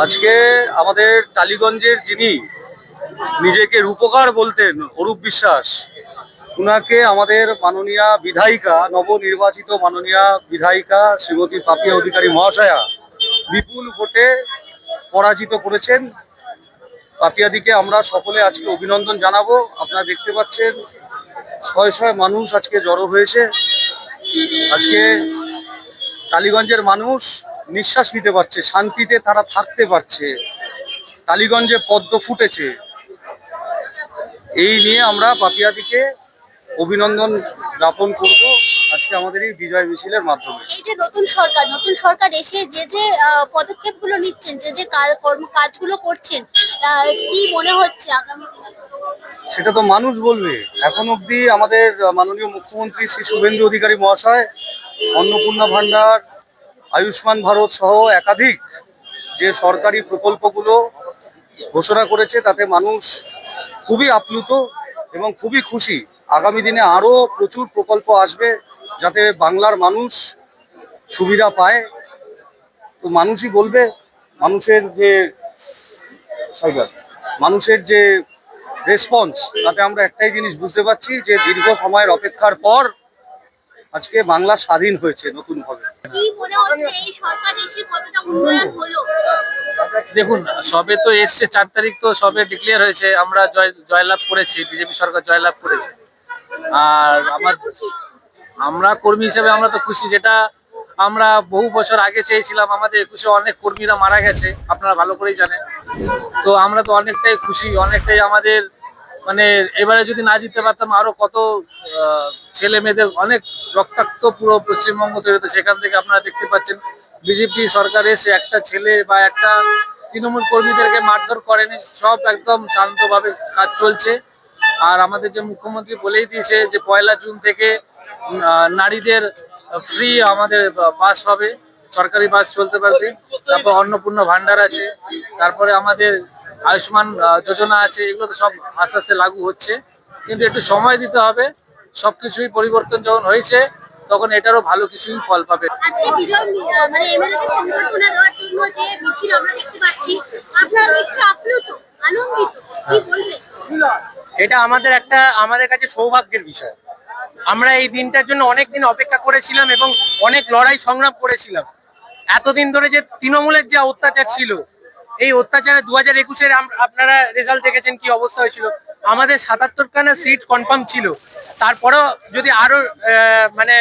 আজকে আমাদের টালিগঞ্জের যিনি নিজেকে রূপকার বলতেন অরূপ বিশ্বাস, উনাকে আমাদের মাননীয়া বিধায়িকা, নবনির্বাচিত মাননীয়া বিধায়িকা শ্রীমতী পাপিয়া অধিকারী মহাশয়া বিপুল ভোটে পরাজিত করেছেন। পাপিয়াদিকে আমরা সকলে আজকে অভিনন্দন জানাবো। আপনারা দেখতে পাচ্ছেন শয়ে শয়ে মানুষ আজকে জড়ো হয়েছে। আজকে টালিগঞ্জের মানুষ নিঃশ্বাস নিতে পারছে, শান্তিতে তারা থাকতে পারছে। টালিগঞ্জে পদ্ম ফুটেছে, এই নিয়ে আমরা পাপিয়াদিকে অভিনন্দন জ্ঞাপন করব আজকে আমাদের এই বিজয় মিছিলের মাধ্যমে। এই যে নতুন সরকার এসে যে পদক্ষেপগুলো নিচ্ছেন, যে কাজগুলো করছেন, কি মনে হচ্ছে আগামী দিনে? সেটা তো মানুষ বলবে। এখন অবধি আমাদের মাননীয় মুখ্যমন্ত্রী শ্রী শুভেন্দু অধিকারী মহাশয় অন্নপূর্ণা ভান্ডার, আয়ুষ্মান ভারত সহ একাধিক যে সরকারি প্রকল্পগুলো ঘোষণা করেছে তাতে মানুষ খুবই আপ্লুত এবং খুবই খুশি। আগামী দিনে আরও প্রচুর প্রকল্প আসবে যাতে বাংলার মানুষ সুবিধা পায়। তো মানুষই বলবে। মানুষের যে রেসপন্স, তাতে আমরা একটাই জিনিস বুঝতে পারছি যে দীর্ঘ সময়ের অপেক্ষার পর আজকে বাংলা স্বাধীন হয়েছে নতুনভাবে। কি মনে হচ্ছে এই সরকার এসে কতটা উন্নয়ন হলো? দেখুন, সবে তো এসছে 4 তারিখ, তো সবে ডিক্লেয়ার হয়েছে। আমরা জয়লাভ করেছি, বিজেপি সরকার জয়লাভ করেছে। আর আমরা কর্মী হিসেবে আমরা তো খুশি। যেটা আমরা বহু বছর আগে চেয়েছিলাম, আমাদের 21-এ অনেক কর্মীরা মারা গেছে, আপনারা ভালো করেই জানেন। তো আমরা তো অনেকটাই খুশি, অনেকটাই আমাদের মানে এবারে যদি না জিততে পারতাম আরো কত ছেলে মেয়েদের অনেক রক্তাক্ত পুরো পশ্চিমবঙ্গ তৈরি হতো। সেখান থেকে আপনারা দেখতে পাচ্ছেন বিজেপি সরকার এসে একটা ছেলে বা একটা তৃণমূল কর্মীদেরকে মারধর করেনি, সব একদম শান্তভাবে কাজ চলছে। আর আমাদের যে মুখ্যমন্ত্রী বলেই দিয়েছে যে 1 জুন থেকে নারীদের ফ্রি আমাদের বাস হবে, সরকারি বাস চলতে পারবে। তারপর অন্নপূর্ণা ভান্ডার আছে, তারপরে আমাদের আয়ুষ্মান যোজনা আছে। এগুলো তো সব আস্তে আস্তে লাগু হচ্ছে, কিন্তু একটু সময় দিতে হবে। সবকিছুই পরিবর্তন যখন হয়েছে তখন এটারও ভালো কিছুই ফল পাবে। আজকে বিজয় মানে এমএলএ সংবর্ধনা দেওয়ার জন্য যে মিছিল আমরা দেখতে পাচ্ছি, আপনারা দেখছি আপ্লুত, আনন্দিত, কি বলবেন? এটা আমাদের কাছে সৌভাগ্যের বিষয়। আমরা এই দিনটার জন্য অনেক দিন অপেক্ষা করেছিলাম এবং অনেক লড়াই সংগ্রাম করেছিলাম। এতদিন ধরে যে তৃণমূলের যে অত্যাচার ছিল, এই অত্যাচারে 2021-এর আপনারা রেজাল্ট দেখেছেন কি অবস্থা হয়েছিল। আমাদের 77খানা সিট কনফার্ম ছিল, তারপরেও যদি আরো মানে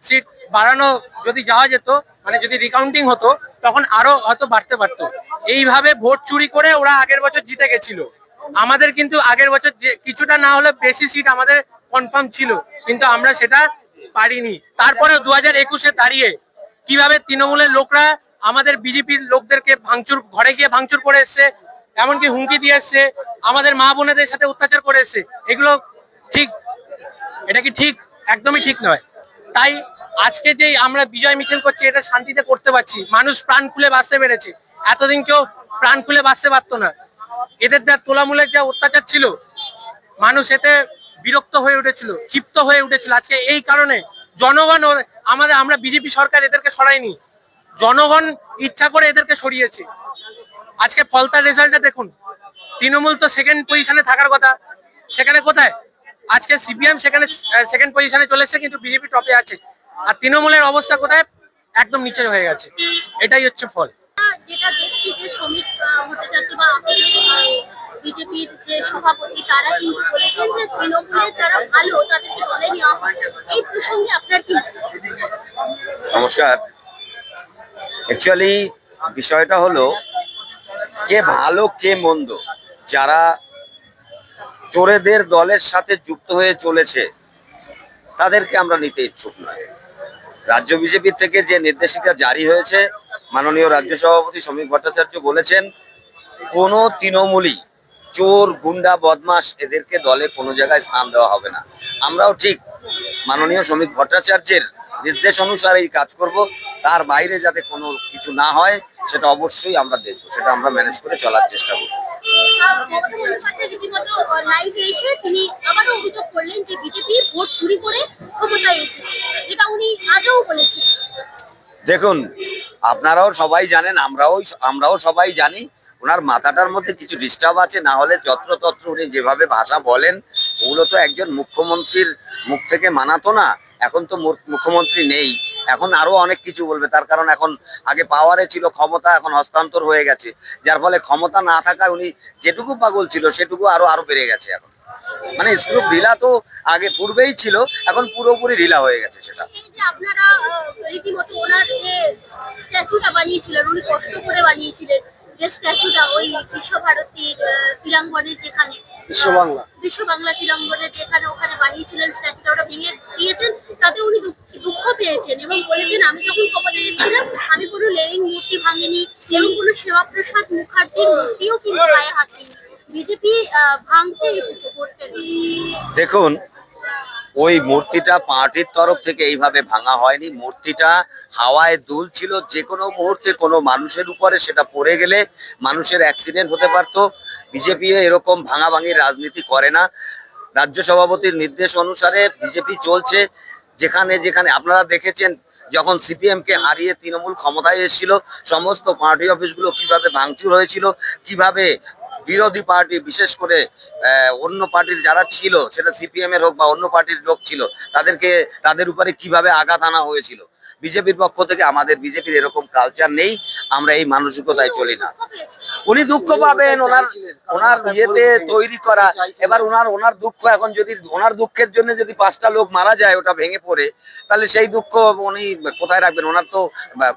সিট বাড়ানো যদি যাওয়া যেত, মানে যদি রিকাউন্টিং হতো তখন আরো হয়তো বাড়তে পারতো। এইভাবে ভোট চুরি করে ওরা আগের বছর জিতে গেছিল। আমাদের কিন্তু আগের বছর যে কিছুটা না হলে বেশি সিট আমাদের কনফার্ম ছিল, কিন্তু আমরা সেটা পারিনি। তারপরে 2021-এ দাঁড়িয়ে কিভাবে তৃণমূলের লোকরা আমাদের বিজেপির লোকদেরকে ঘরে গিয়ে ভাঙচুর করে এসছে, এমনকি হুমকি দিয়ে এসছে, আমাদের মা বোনেদের সাথে অত্যাচার করে এসছে। এগুলো ঠিক, এটা কি ঠিক? একদমই ঠিক নয়। তাই আজকে যে আমরা বিজয় মিছিল করছি, এটা শান্তিতে করতে পারছি। মানুষ প্রাণ খুলে বাঁচতে পেরেছে, এতদিন কেউ প্রাণ খুলে বাঁচতে পারতো না। এদের যা তোলামূলের যা অত্যাচার ছিল, মানুষ এতে বিরক্ত হয়ে উঠেছিল, ক্ষিপ্ত হয়ে উঠেছিল। আজকে এই কারণে জনগণ আমরা বিজেপি সরকার এদেরকে সরায়নি, জনগণ ইচ্ছা করে এদেরকে সরিয়েছে। আজকে ফলতার রেজাল্টটা দেখুন, তৃণমূল তো সেকেন্ড পজিশনে থাকার কথা, সেখানে কোথায়? আজকে সিপিএম সেখানে সেকেন্ড পজিশনে চলে এসেছে, কিন্তু বিজেপি টপে আছে। আর তৃণমূলের অবস্থা কোথায়? একদম নিচে হয়ে গেছে। এটাই হচ্ছে ফল। যেটা দেখছি যে শ্রমিক ভট্টাচার্য বা বিজেপির যে সভাপতি, তারা কিন্তু বলেছেন যে তৃণমূলের যারা ভালো তাদেরকে দলে নেওয়া হবে। এই প্রসঙ্গে আপনার কি? নমস্কার। অ্যাকচুয়ালি বিষয়টা হলো কে ভালো কে মন্দ। যারা চোরেদের দলের সাথে যুক্ত হয়ে চলেছে তাদেরকে আমরা নিতে ইচ্ছুক নয়। রাজ্য বিজেপির থেকে যে নির্দেশিকা জারি হয়েছে, মাননীয় রাজ্য সভাপতি শ্রমিক ভট্টাচার্য বলেছেন কোনো তৃণমূলী চোর, গুন্ডা, বদমাস এদেরকে দলে কোনো জায়গায় স্থান দেওয়া হবে না। আমরাও ঠিক মাননীয় শ্রমিক ভট্টাচার্যের নির্দেশ অনুসারেই কাজ করব। তার বাইরে যাতে কোনো কিছু না হয় সেটা অবশ্যই আমরা দেখবো, সেটা আমরা ম্যানেজ করে চলার চেষ্টা করব। তিনি আবারও অভিযোগ করলেন যে বিজেপি ভোট চুরি করে ক্ষমতায় এসেছে, যেটা উনি আগেও বলেছেন। দেখুন, আপনারাও সবাই জানেন, আমরাও সবাই জানি ওনার মাথাটার মধ্যে কিছু ডিস্টার্ব আছে, না হলে যত্রতত্র উনি যেভাবে ভাষা বলেন ওগুলো তো একজন মুখ্যমন্ত্রীর মুখ থেকে মানাতো না। এখন তো মুখ্যমন্ত্রী নেই, এখন আরো অনেক কিছু বলবে, তার কারণ এখন আগে পাওয়ারে ছিল, ক্ষমতা এখন হস্তান্তর হয়ে গেছে, যার ফলে ক্ষমতা না থাকায় উনি যেটুকু পাগল ছিল সেটুকু আরো বেড়ে গেছে। এখন মানে স্ক্রু ঢিলা তো আগে পূর্বেই ছিল, এখন পুরোপুরি ঢিলা হয়ে গেছে সেটা। এই যে আপনারা রীতিমতো ওনার যে স্ট্যাচুটা বানিয়েছিলেন, উনি কষ্ট করে বানিয়েছিলেন যে স্ট্যাচুটা ওই বিশ্বভারতীর ক্রীড়াঙ্গনের যেখানে বিশ্ব বাংলা ক্রীড়াঙ্গনের যেখানে ওখানে বানিয়েছিলেন স্ট্যাচুটা, ওটা ভেঙে দিয়েছেন, তাতে উনি দুঃখ পেয়েছেন এবং বলেছেন আমি যখন ক্ষমতায় এসেছিলাম আমি কোনো লেনিন মূর্তি ভাঙিনি এবং কোনো সেবাপ্রসাদ মুখার্জির মূর্তিও কিন্তু গায়ে হাত দিইনি। বিজেপি ভাঙতে এসেছে, করতে না। দেখুন, ওই মূর্তিটা পার্টির তরফ থেকে এইভাবে ভাঙা হয়নি, মূর্তিটা হাওয়ায় দুলছিল, যে কোনো মুহূর্তে কোনো মানুষের উপরে সেটা পড়ে গেলে মানুষের অ্যাক্সিডেন্ট হতে পারতো। বিজেপি এরকম ভাঙাভাঙির রাজনীতি করে না। রাজ্য সভাপতির নির্দেশ অনুসারে বিজেপি চলছে। যেখানে যেখানে আপনারা দেখেছেন যখন সিপিএম কে হারিয়ে তৃণমূল ক্ষমতায় এসেছিল, সমস্ত পার্টি অফিসগুলো কিভাবে ভাঙচুর হয়েছিল, কিভাবে বিরোধী পার্টি বিশেষ করে অন্য পার্টির যারা ছিল, সেটা সিপিএম এর হোক বা অন্য পার্টির লোক ছিল, তাদের উপরে কিভাবে আঘাত আনা হয়েছিল। বিজেপির পক্ষ থেকে আমাদের বিজেপির এরকম কালচার নেই, আমরা এই মানসিকতায় চলি না। উনি দুঃখ পাবেন, ওনার ইয়েতে তৈরি করা। এবার ওনার দুঃখ, এখন যদি ওনার দুঃখের জন্য যদি 5টা লোক মারা যায় ওটা ভেঙে পড়ে, তাহলে সেই দুঃখ উনি কোথায় রাখবেন? ওনার তো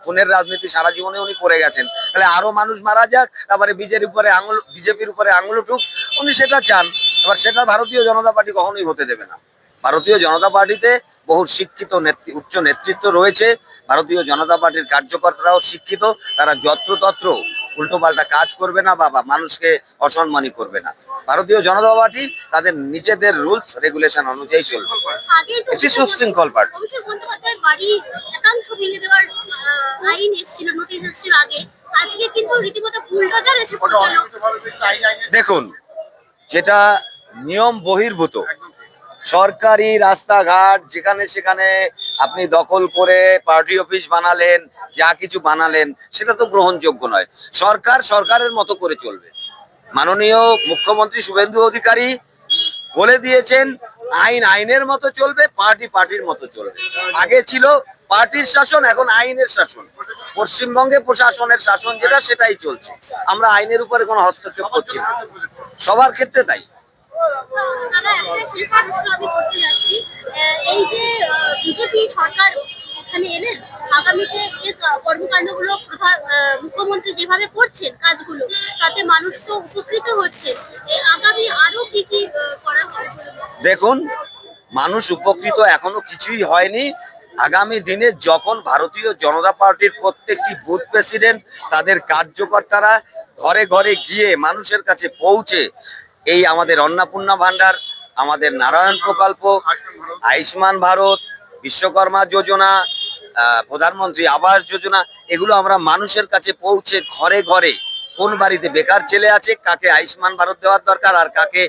খুনের রাজনীতি সারা জীবনে উনি করে গেছেন, তাহলে আরো মানুষ মারা যাক, তারপরে বিজেপির উপরে আঙুল উঠুক, উনি সেটা চান। এবার সেটা ভারতীয় জনতা পার্টি কখনোই হতে দেবে না। ভারতীয় জনতা পার্টিতে বহু শিক্ষিত উচ্চ নেতৃত্ব রয়েছে, ভারতীয় জনতা পার্টির কার্যকর্তারাও শিক্ষিত, তারা যত্রতত্র উল্টোপাল্টা কাজ করবে না বা মানুষকে অসম্মানী করবে না। ভারতীয় জনতা পার্টি তাদের নিজেদের রুলস রেগুলেশন অনুযায়ী চলবে, এটি সুশৃঙ্খল পার্টি। অভিষেক বন্দ্যোপাধ্যায়ের বাড়ি একাংশ ভেঙে দেওয়ার আইন এসেছিল, নোটিশ এসেছিল আগে, আজকে কিন্তু রীতিমতো বুলডোজার এসে পৌঁছালো। দেখুন, যেটা নিয়ম বহির্ভূত সরকারি রাস্তাঘাট যেখানে সেখানে আপনি দখল করে পার্টি অফিস বানালেন, যা কিছু বানালেন, সেটা তো গ্রহণযোগ্য নয়। সরকারের মতো করে চলবে। মাননীয় মুখ্যমন্ত্রী শুভেন্দু অধিকারী বলে দিয়েছেন আইনের মতো চলবে, পার্টির মতো চলবে। আগে ছিল পার্টির শাসন, এখন আইনের শাসন। পশ্চিমবঙ্গে প্রশাসনের শাসন যেটা, সেটাই চলছে। আমরা আইনের উপরে কোনো হস্তক্ষেপ করছি না, সবার ক্ষেত্রে তাই। দাদা, একটা শেষ প্রশ্ন আমি করতে যাচ্ছি। এই যে বিজেপি সরকার এখানে এলেন, আগামীতে যে কর্মকাণ্ডগুলো মুখ্যমন্ত্রী যেভাবে করছেন কাজগুলো, তাতে মানুষ তো উপকৃত হচ্ছে। আগামী আরো কি কি করা হবে? দেখুন, মানুষ উপকৃত এখনো কিছুই হয়নি। আগামী দিনে যখন ভারতীয় জনতা পার্টির প্রত্যেকটি বুথ প্রেসিডেন্ট, তাদের কার্যকর্তারা ঘরে ঘরে গিয়ে মানুষের কাছে পৌঁছে এই আমাদের অন্নপূর্ণা ভান্ডার, আমাদের নারায়ণ প্রকল্প, আয়ুষ্মান ভারত, বিশ্বকর্মা যোজনা, প্রধানমন্ত্রী আবাস যোজনা, এগুলো আমরা মানুষের কাছে পৌঁছে ঘরে ঘরে কোন বাড়িতে বেকার ছেলে আছে, কাকে আয়ুষ্মান ভারত দেওয়ার দরকার, আর কাকে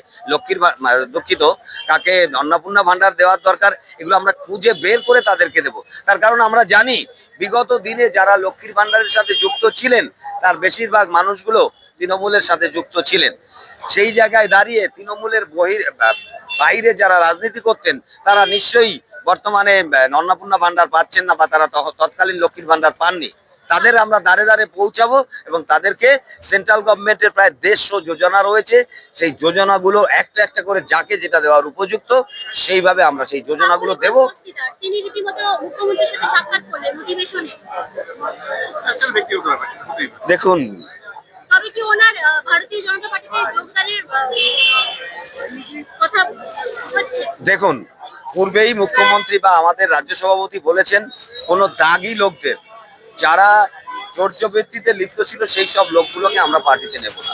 কাকে অন্নপূর্ণা ভান্ডার দেওয়ার দরকার, এগুলো আমরা খুঁজে বের করে তাদেরকে দেব। তার কারণ আমরা জানি বিগত দিনে যারা লক্ষ্মীর ভান্ডারের সাথে যুক্ত ছিলেন, তার বেশিরভাগ মানুষগুলো তৃণমূলের সাথে যুক্ত ছিলেন। সেই জায়গায় দাঁড়িয়ে তৃণমূলের বাইরে যারা রাজনীতি করতেন, তারা নিশ্চয়ই বর্তমানে অন্নপূর্ণা ভান্ডার পাচ্ছেন না, বা তারা তৎকালীন লক্ষ্মীর ভান্ডার পাননি। তাদের আমরা দাঁড়ে দাঁড়ে পৌঁছাবো এবং তাদেরকে সেন্ট্রাল গভর্নমেন্টের প্রায় 150 যোজনা রয়েছে, সেই যোজনাগুলো একটা একটা করে যাকে যেটা দেওয়ার উপযুক্ত, সেইভাবে আমরা সেই যোজনাগুলো দেব। তিনি রীতিমতো মুখ্যমন্ত্রীর সাথে সাক্ষাৎ করলেন অধিবেশনে। দেখুন, তবে কি ওনার ভারতীয় জনতা পার্টিতে যোগদানের কথা হচ্ছে? দেখুন, পূর্বেই মুখ্যমন্ত্রী বা আমাদের রাজ্য সভাপতি বলেছেন, কোনো দাগি লোকদের, যারা চর্যবৃত্তিতে লিপ্ত ছিল, সেই সব লোকগুলোকে আমরা পার্টিতে নেব না।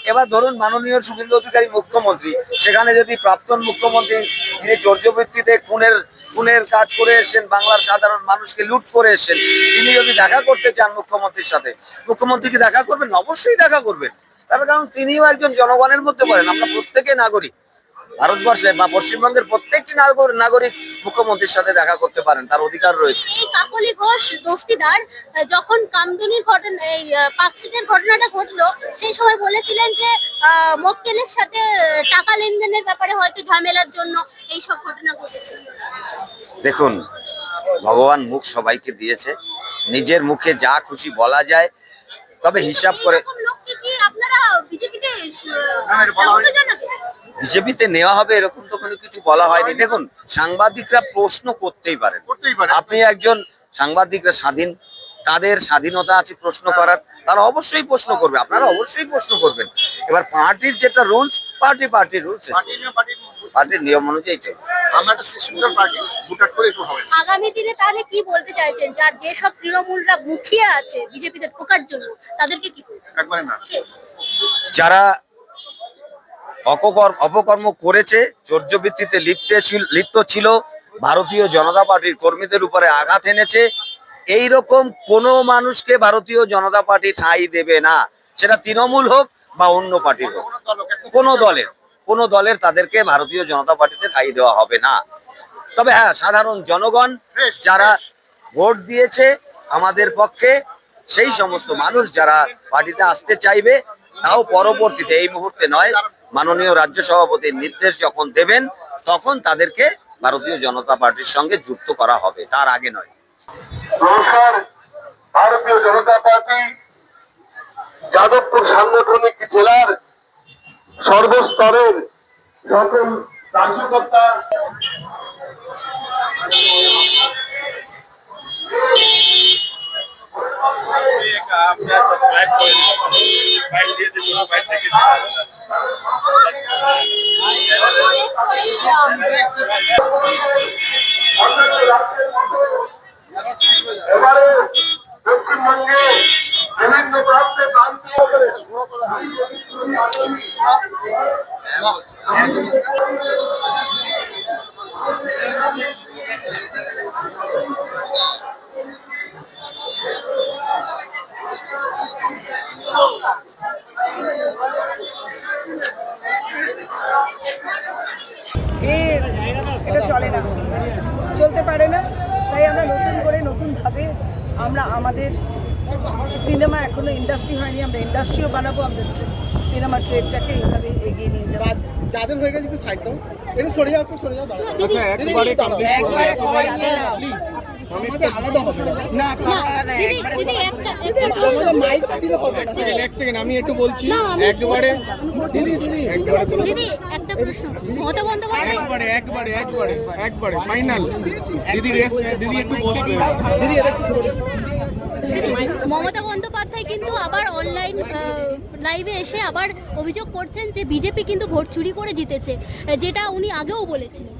এবার ধরুন মাননীয় শুভেন্দু অধিকারী মুখ্যমন্ত্রী, সেখানে যদি প্রাক্তন মুখ্যমন্ত্রী যিনি চর্যবৃত্তিতে খুনের কাজ করে এসেছেন, বাংলার সাধারণ মানুষকে লুট করে এসেছেন, তিনি যদি দেখা করতে চান মুখ্যমন্ত্রীর সাথে, মুখ্যমন্ত্রী কি দেখা করবেন? অবশ্যই দেখা করবেন। তার কারণ তিনিও একজন জনগণের মধ্যে পড়েন, আমরা প্রত্যেকে নাগরিক। ভারতবর্ষে বা পশ্চিমবঙ্গের প্রত্যেকটি নাগরিক মুখ্যমন্ত্রীর সাথে দেখা করতে পারেন, তার অধিকার রয়েছে। এই কাকলি ঘোষ দস্তিদার যখন কামদুনির ঘটনা, এই পার্কস্ট্রিটের ঘটনাটা ঘটলো, সেই সময় বলেছিলেন যে মক্কেলের সাথে টাকা লেনদেনের ব্যাপারে হয়তো ঝামেলার জন্য এই সব ঘটনা ঘটেছে। দেখুন, ভগবান মুখ সবাইকে দিয়েছে, নিজের মুখে যা খুশি বলা যায়, তবে হিসাব করে এরকম লোককে কি আপনারা বিজেপিতে স্বাগত জানাবেন? বিজেপিতে নেওয়া হবে এরকম তো কোনো কিছু বলা হয়নি। দেখুন, সাংবাদিকরা প্রশ্ন করতেই পারেন, আপনি একজন সাংবাদিকরা স্বাধীন, তাদের স্বাধীনতা আছে প্রশ্ন করার, তারা অবশ্যই প্রশ্ন করবে, আপনারা অবশ্যই প্রশ্ন করবেন। এবার পার্টির যেটা রুলস, পার্টির রুলস, পার্টির নিয়ম অনুযায়ী চলবে। আমরা একটা সুন্দর পার্টি ভোটার করে একটু হবে। আগামী দিনে তাহলে কি বলতে চাইছেন, যার যেসব তৃণমূলরা মুখিয়ে আছে বিজেপিতে ঢোকার জন্য, তাদেরকে কি বলবেন? একবারে না, যারা অপকর্ম করেছে, চর্যবৃত্তিতে লিপ্ত ছিল, ভারতীয় জনতা পার্টির কর্মীদের উপরে আঘাত এনেছে, এই রকম কোনো মানুষকে ভারতীয় জনতা পার্টি ঠাঁই দেবে না, সেটা তৃণমূল হোক বা অন্য পার্টির হোক, কোনো দলের তাদেরকে ভারতীয় জনতা পার্টিতে ঠাঁই দেওয়া হবে না। তবে হ্যাঁ, সাধারণ জনগণ যারা ভোট দিয়েছে আমাদের পক্ষে, সেই সমস্ত মানুষ যারা পার্টিতে আসতে চাইবে, তাও পরবর্তীতে, এই মুহূর্তে নয়, মাননীয় রাজ্য সভাপতির নির্দেশ যখন দেবেন তখন তাদেরকে ভারতীয় জনতা পার্টির সঙ্গে যুক্ত করা হবে, তার আগে নয়। নমস্কার। ভারতীয় জনতা পার্টি যাদবপুর সাংগঠনিক জেলার সর্বস্তরের সকল কার্যকর্তা এবারে পশ্চিমবঙ্গে বিভিন্ন প্রান্তে প্রান্তীয় এটা চলে না, চলতে পারে না। তাই আমরা নতুনভাবে আমরা আমাদের সিনেমা এখনো ইন্ডাস্ট্রি হয়নি, আমরা ইন্ডাস্ট্রিও বানাবো, আমাদের সিনেমা ট্রেডটাকে এইভাবে এগিয়ে নিয়ে যাবো। যাদের হয়ে গেছে একটু সাইড দাও, একটু সরে যাও, একটু সরে যাও, দাঁড়াও। দিদি, আমি একটু বলছি একবারে দিদি একটা প্রশ্ন, মমতা বন্দ্যোপাধ্যায় একবারে ফাইনাল। দিদি একটু বসবে। দিদি, মমতা বন্দ্যোপাধ্যায় কিন্তু আবার অনলাইন লাইভে এসে আবার অভিযোগ করছেন যে বিজেপি কিন্তু ভোট চুরি করে জিতেছে, যেটা উনি আগেও বলেছিলেন।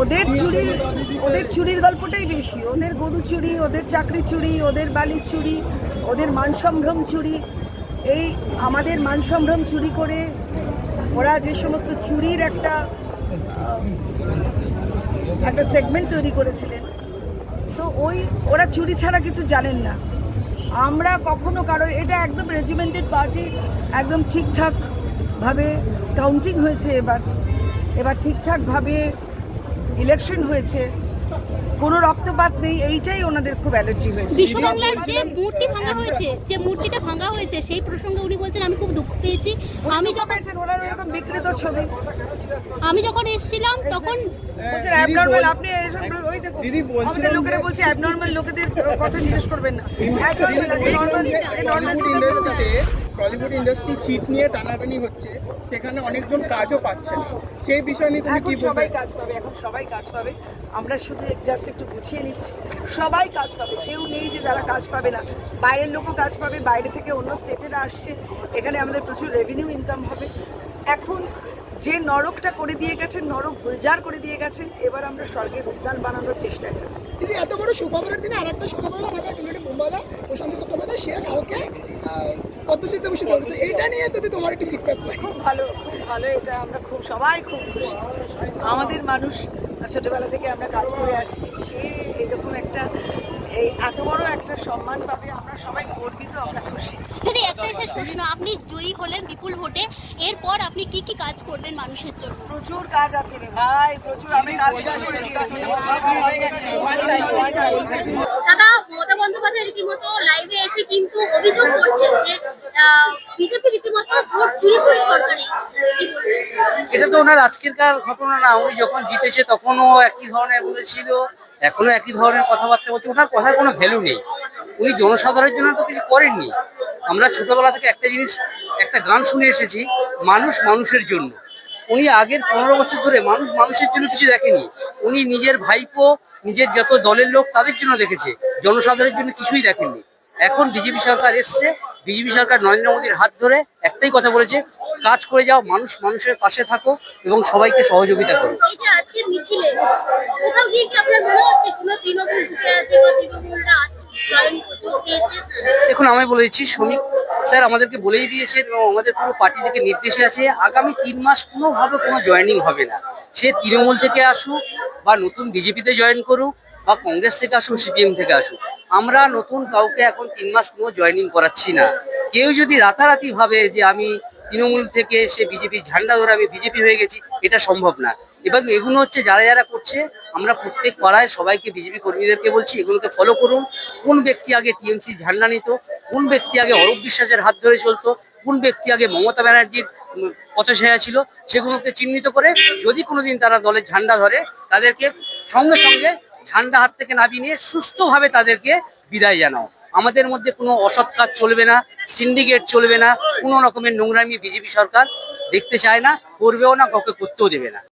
ওদের চুরির গল্পটাই বেশি, ওদের গরু চুরি, ওদের চাকরি চুরি, ওদের বালি চুরি, ওদের মান সম্ভ্রম চুরি। এই আমাদের মান সম্ভ্রম চুরি করে ওরা যে সমস্ত চুরির একটা সেগমেন্ট তৈরি করেছিলেন, তো ওরা চুরি ছাড়া কিছু জানেন না। আমরা কখনো কারোর, এটা একদম রেজিমেন্টেড পার্টি, একদম ঠিকঠাকভাবে কাউন্টিং হয়েছে, এবার ঠিকঠাকভাবে ইলেকশন হয়েছে, কোনো রক্তপাত নেই, এইটাই ওনাদের খুব অ্যালার্জি হয়েছে। বিশ্ববাংলার যে মূর্তিটা ভাঙা হয়েছে সেই প্রসঙ্গে উনি বলছেন আমি খুব দুঃখ পেয়েছি। ওনার এরকম বিকৃত ছবি, আমি যখন এসেছিলাম তখন বলছেন অ্যাবনর্মাল, আপনি এসব ওই দেখুন আমাদের লোকেরা বলছে অ্যাবনর্মাল লোকেদের কথা জিজ্ঞেস করবেন না। টলিউড ইন্ডাস্ট্রি সিট নিয়ে টানাটানি হচ্ছে, সেখানে অনেকজন কাজও পাচ্ছে না, সেই বিষয় নিয়ে তুমি এখন কি সবাই বলবে? কাজ পাবে, এখন সবাই কাজ পাবে। আমরা শুধু জাস্ট একটু গুছিয়ে নিচ্ছি, সবাই কাজ পাবে, কেউ নেই যে যারা কাজ পাবে না। বাইরের লোকও কাজ পাবে, বাইরে থেকে অন্য স্টেটেরা আসছে, এখানে আমাদের প্রচুর রেভিনিউ ইনকাম হবে। এখন যে নরকটা করে দিয়ে গেছেন, নরক গুলজার করে দিয়ে গেছেন, এবার আমরা স্বর্গের উদ্যান বানানোর চেষ্টা করছি। দিদি, এত বড় সুখবরের দিনে আরেকটা সুখবর হলো আমাদের টুলিটি বোমবালা প্রশান্ত চট্টোপাধ্যায়, সে কালকে পদ্মশ্রীতে ভূষিত হলো। তো এইটা নিয়ে যদি তোমার একটু ফিডব্যাক পাই। খুব ভালো, এটা আমরা সবাই খুব খুশি। আমাদের মানুষ ছোটবেলা থেকে আমরা কাজ করে আসছি, সে এরকম একটা এই এত বড় একটা সম্মান পাবে, আমরা সবাই গর্বিত, আমরা খুশি। দিদি একটাই শেষ প্রশ্ন, আপনি জয়ী হলেন বিপুল ভোটে, এরপর আপনি কি কি কাজ করবেন মানুষের জন্য? প্রচুর কাজ আছে রে ভাই, প্রচুর। আমি কাজ শুরু করে দিয়েছি। দাদা, মমতা বন্দ্যোপাধ্যায় রীতিমতো লাইভে এসে কিন্তু অভিযোগ করছেন যে বিজেপি রীতিমতো ভোট চুরি করে সরকারে এসেছে, কি বলবেন? এটা তো ওনার আজকেরকার ঘটনা না, উনি যখন জিতেছে তখনও একই ধরনের বলেছিল, এখনো একই ধরনের কথাবার্তা বলছে। ওনার কথার কোনো ভ্যালু নেই, উনি জনসাধারণের জন্য তো কিছু করেননি। আমরা ছোটবেলা থেকে একটা জিনিস, একটা গান শুনে এসেছি, মানুষ মানুষের জন্য। উনি আগের 15 বছর ধরে মানুষ মানুষের জন্য কিছু দেখেনি। উনি নিজের ভাইপো, নিজের যত দলের লোক তাদের জন্য দেখেছে, জনসাধারণের জন্য কিছুই দেখেননি। এখন বিজেপি সরকার এসছে, বিজেপি সরকার নরেন্দ্র মোদীর হাত ধরে একটাই কথা বলেছে, কাজ করে যাও, মানুষ মানুষের পাশে থাকো এবং সবাইকে সহযোগিতা করো। এই যে আজকের মিছিলে কোথাও গিয়ে কি আপনার মনে হচ্ছে কোনো তৃণমূল ঢুকে আছে বা তৃণমূলরা আছে জয়েন যোগ দিয়েছে? দেখুন, আমি বলেছি, শ্রমিক স্যার আমাদেরকে বলেই দিয়েছেন এবং আমাদের পুরো পার্টি থেকে নির্দেশে আছে, আগামী 3 মাস কোনোভাবে কোনো জয়েনিং হবে না। সে তৃণমূল থেকে আসুক বা নতুন বিজেপিতে জয়েন করুক বা কংগ্রেস থেকে আসুক, সিপিএম থেকে আসুক, আমরা নতুন কাউকে এখন 3 মাস কোনো জয়েনিং করাচ্ছি না। কেউ যদি রাতারাতি ভাবে যে আমি তৃণমূল থেকে সে বিজেপি ঝান্ডা ধরে আমি বিজেপি হয়ে গেছি, এটা সম্ভব না। এবং এগুলো হচ্ছে যারা যারা করছে, আমরা প্রত্যেক পাড়ায় সবাইকে, বিজেপি কর্মীদেরকে বলছি এগুলোকে ফলো করুন। কোন ব্যক্তি আগে টিএমসি ঝান্ডা নিত, কোন ব্যক্তি আগে অরূপ বিশ্বাসের হাত ধরে চলতো, কোন ব্যক্তি আগে মমতা ব্যানার্জির পথছায়া ছিল, সেগুলোকে চিহ্নিত করে যদি কোনোদিন তারা দলের ঝান্ডা ধরে, তাদেরকে সঙ্গে সঙ্গে ঝান্ডা হাত থেকে নামিয়ে নিয়ে সুস্থভাবে তাদেরকে বিদায় জানাও। আমাদের মধ্যে কোনো অসৎ কাজ চলবে না, সিন্ডিকেট চলবে না, কোনো রকমের নোংরামি বিজেপি সরকার দেখতে চায় না, করবেও না, কাউকে করতেও দেবে না।